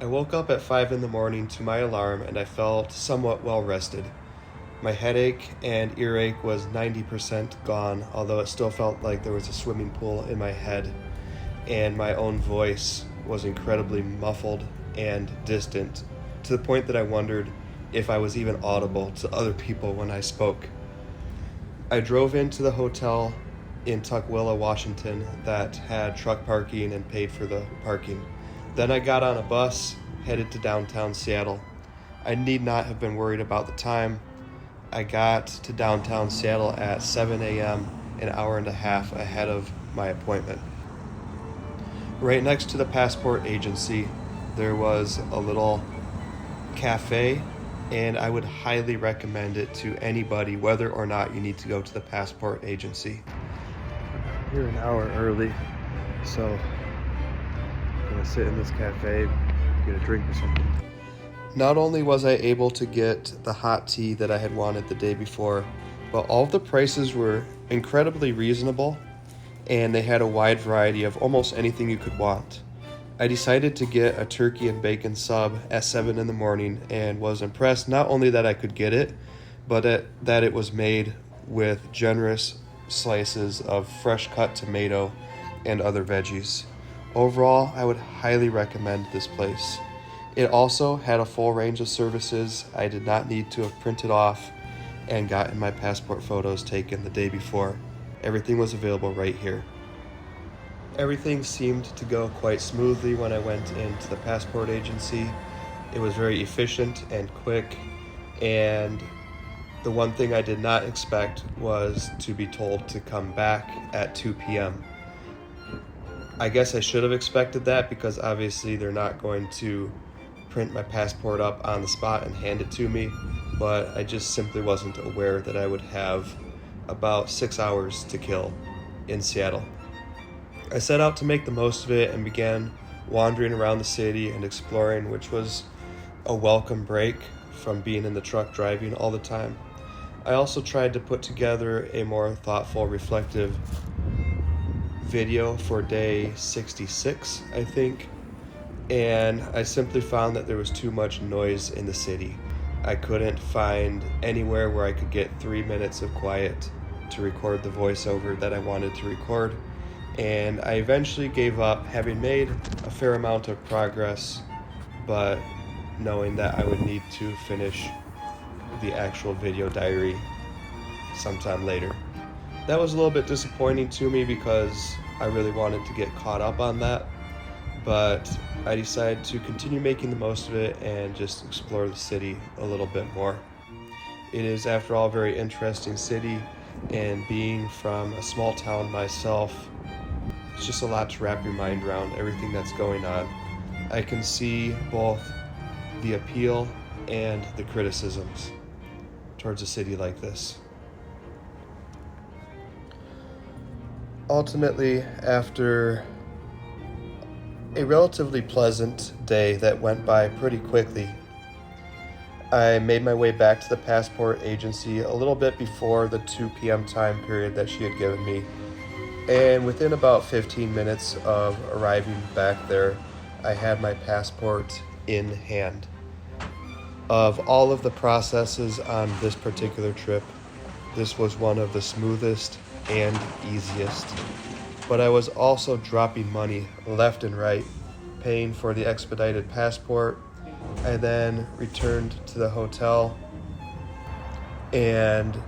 I woke up at 5 in the morning to my alarm and I felt somewhat well rested. My headache and earache was 90% gone, although it still felt like there was a swimming pool in my head, and my own voice was incredibly muffled and distant, to the point that I wondered if I was even audible to other people when I spoke. I drove into the hotel in Tukwila, Washington that had truck parking and paid for the parking. Then I got on a bus headed to downtown Seattle. I need not have been worried about the time. I got to downtown Seattle at 7 a.m., an hour and a half ahead of my appointment. Right next to the passport agency, there was a little cafe, and I would highly recommend it to anybody, whether or not you need to go to the passport agency. I'm here an hour early, so I'm gonna sit in this cafe, get a drink or something. Not only was I able to get the hot tea that I had wanted the day before, but all of the prices were incredibly reasonable, and they had a wide variety of almost anything you could want. I decided to get a turkey and bacon sub at 7 in the morning and was impressed not only that I could get it, but that it was made with generous slices of fresh cut tomato and other veggies. Overall, I would highly recommend this place. It also had a full range of services I did not need to have printed off and gotten my passport photos taken the day before. Everything was available right here. Everything seemed to go quite smoothly when I went into the passport agency. It was very efficient and quick, and the one thing I did not expect was to be told to come back at 2 p.m. I guess I should have expected that, because obviously they're not going to print my passport up on the spot and hand it to me, but I just simply wasn't aware that I would have about 6 hours to kill in Seattle. I set out to make the most of it and began wandering around the city and exploring, which was a welcome break from being in the truck driving all the time. I also tried to put together a more thoughtful, reflective video for day 66, I think, and I simply found that there was too much noise in the city. I couldn't find anywhere where I could get 3 minutes of quiet to record the voiceover that I wanted to record, and I eventually gave up, having made a fair amount of progress, but knowing that I would need to finish the actual video diary sometime later. That was a little bit disappointing to me because I really wanted to get caught up on that, but I decided to continue making the most of it and just explore the city a little bit more. It is, after all, a very interesting city, and being from a small town myself, it's just a lot to wrap your mind around, everything that's going on. I can see both the appeal and the criticisms towards a city like this. Ultimately, after a relatively pleasant day that went by pretty quickly, I made my way back to the passport agency a little bit before the 2 p.m. time period that she had given me. And within about 15 minutes of arriving back there, I had my passport in hand. Of all of the processes on this particular trip, this was one of the smoothest and easiest. But I was also dropping money left and right, paying for the expedited passport. I then returned to the hotel and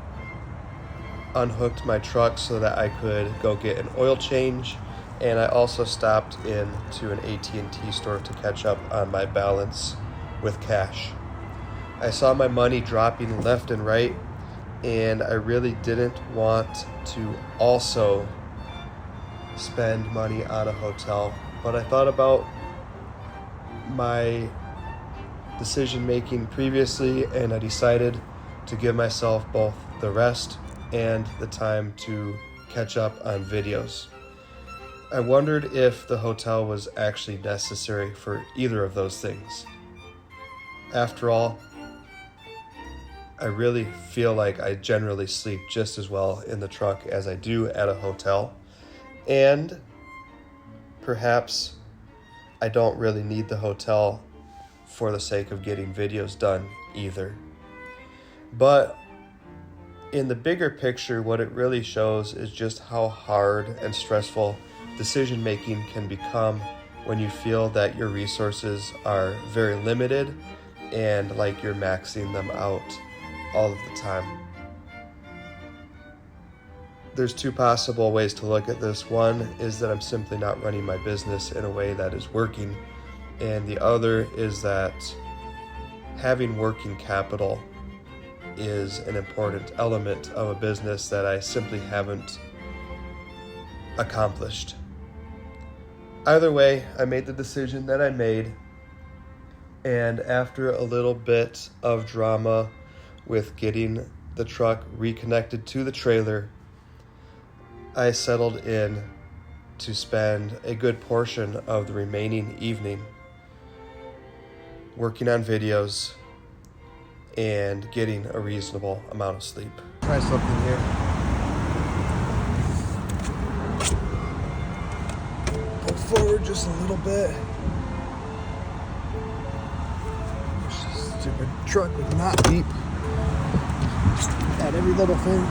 unhooked my truck so that I could go get an oil change, and I also stopped in to an AT&T store to catch up on my balance with cash. I saw my money dropping left and right, and I really didn't want to also spend money on a hotel, but I thought about my decision making previously, and I decided to give myself both the rest and the time to catch up on videos. I wondered if the hotel was actually necessary for either of those things. After all, I really feel like I generally sleep just as well in the truck as I do at a hotel, and perhaps I don't really need the hotel for the sake of getting videos done either. But in the bigger picture, what it really shows is just how hard and stressful decision making can become when you feel that your resources are very limited and like you're maxing them out all of the time. There's two possible ways to look at this. One is that I'm simply not running my business in a way that is working, and the other is that having working capital is an important element of a business that I simply haven't accomplished. Either way, I made the decision that I made, and after a little bit of drama with getting the truck reconnected to the trailer, I settled in to spend a good portion of the remaining evening working on videos and getting a reasonable amount of sleep. Try something here. Pull forward just a little bit. This stupid truck would not beep at every little thing.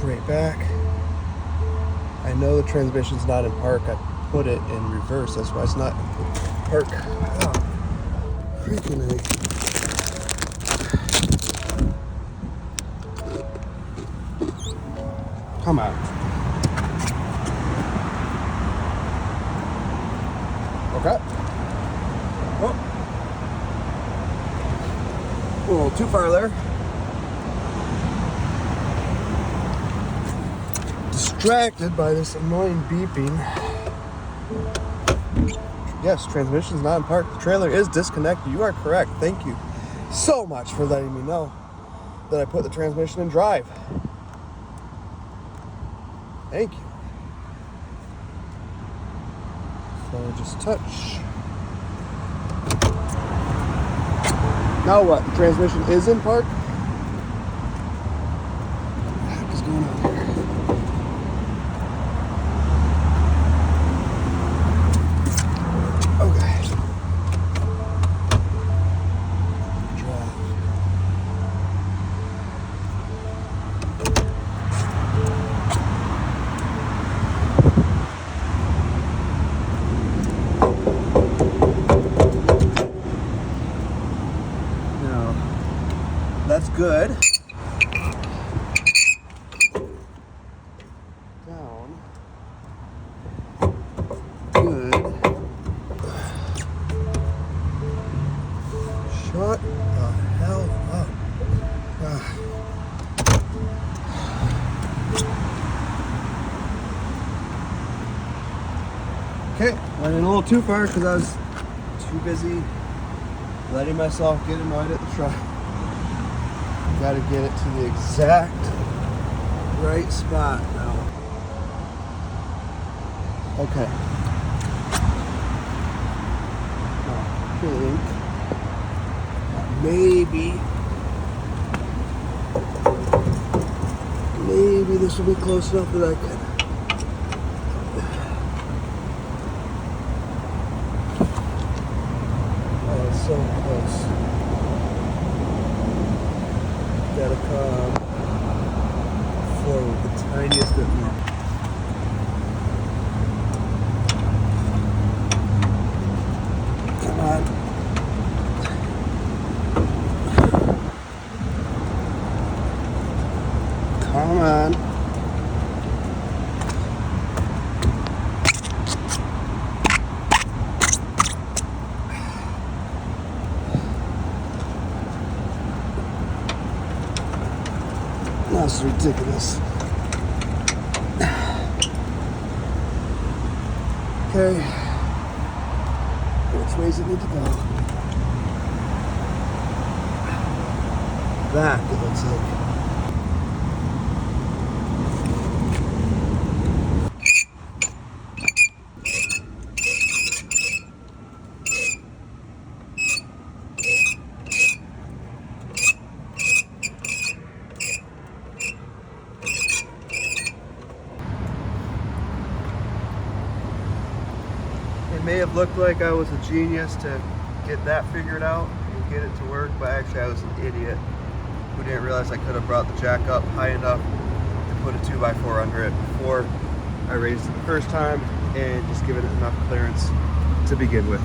Straight back. I know the transmission's not in park. I put it in reverse. That's why it's not in park. Oh, freaking A. Come on. Okay. Oh. A little too far there. Distracted by this annoying beeping. Yes, transmission's not in park. The trailer is disconnected. You are correct. Thank you so much for letting me know that I put the transmission in drive. Thank you. So just touch. Now what? The transmission is in park? What the heck is going on here? That's good. Down. Good. Shut the hell up. Okay, went in a little too far because I was too busy letting myself get annoyed at the truck. Got to get it to the exact right spot now. Okay. I think maybe this will be close enough that I can. Oh, it's so close. Gotta come forward the tiniest bit more. Come on. Come on. That's ridiculous. Okay. 6 ways it need to go. Back, it looks like. It may have looked like I was a genius to get that figured out and get it to work, but actually I was an idiot who didn't realize I could have brought the jack up high enough to put a 2x4 under it before I raised it the first time and just given it enough clearance to begin with.